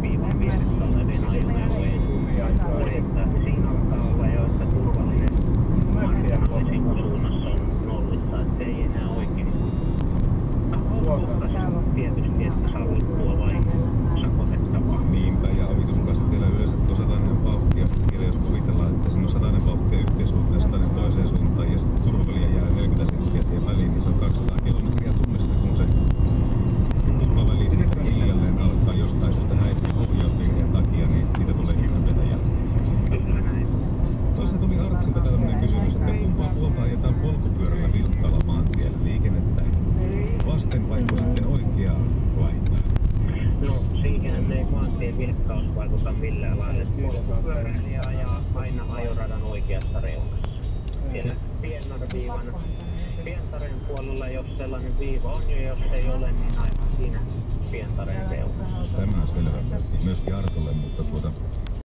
viivan vieressä olevien ajoneuvojen kuljettaa signaalikaava, joissa turvallinen marginaalisen suunnassa on nollissa, että ei enää oikein. Tietysti, että savuttua vai sakotettavaa. Niinpä, ja ohituskasteella yleensä tuo 100 vauhtia. Siellä jos kuvitellaan, että siinä on 100 vauhtia yhteen suuntaan ja 100 toiseen suuntaan ja sitten turvaväliä jää 40 senttiä siihen väliin, niin se on 200 kilometriä tunnissa, kun se turvaväli sitten hiljalleen alkaa jostain syystä häipyä ohjausvirheen takia, niin siitä tulee hirveätä jälkeisiä. Kyllä näin. Tuossa tuli Artsilta tällainen kysymys, että kumpaa puolta ajetaan polkupyörällä vilkkaalla maantiellä liikennettä vasten vaikka sitten oikeaa laitaa? No, siihen ei maantien vilkkaus vaikuta millään lailla. Polkupyöräilijä ajaa aina ajoradan oikeassa reunassa. Siellä pientareen puolella, jos sellainen viiva on jo, jos ei ole, niin aivan siinä pientareen reunassa. Tämä on selvä myöskin Artolle, mutta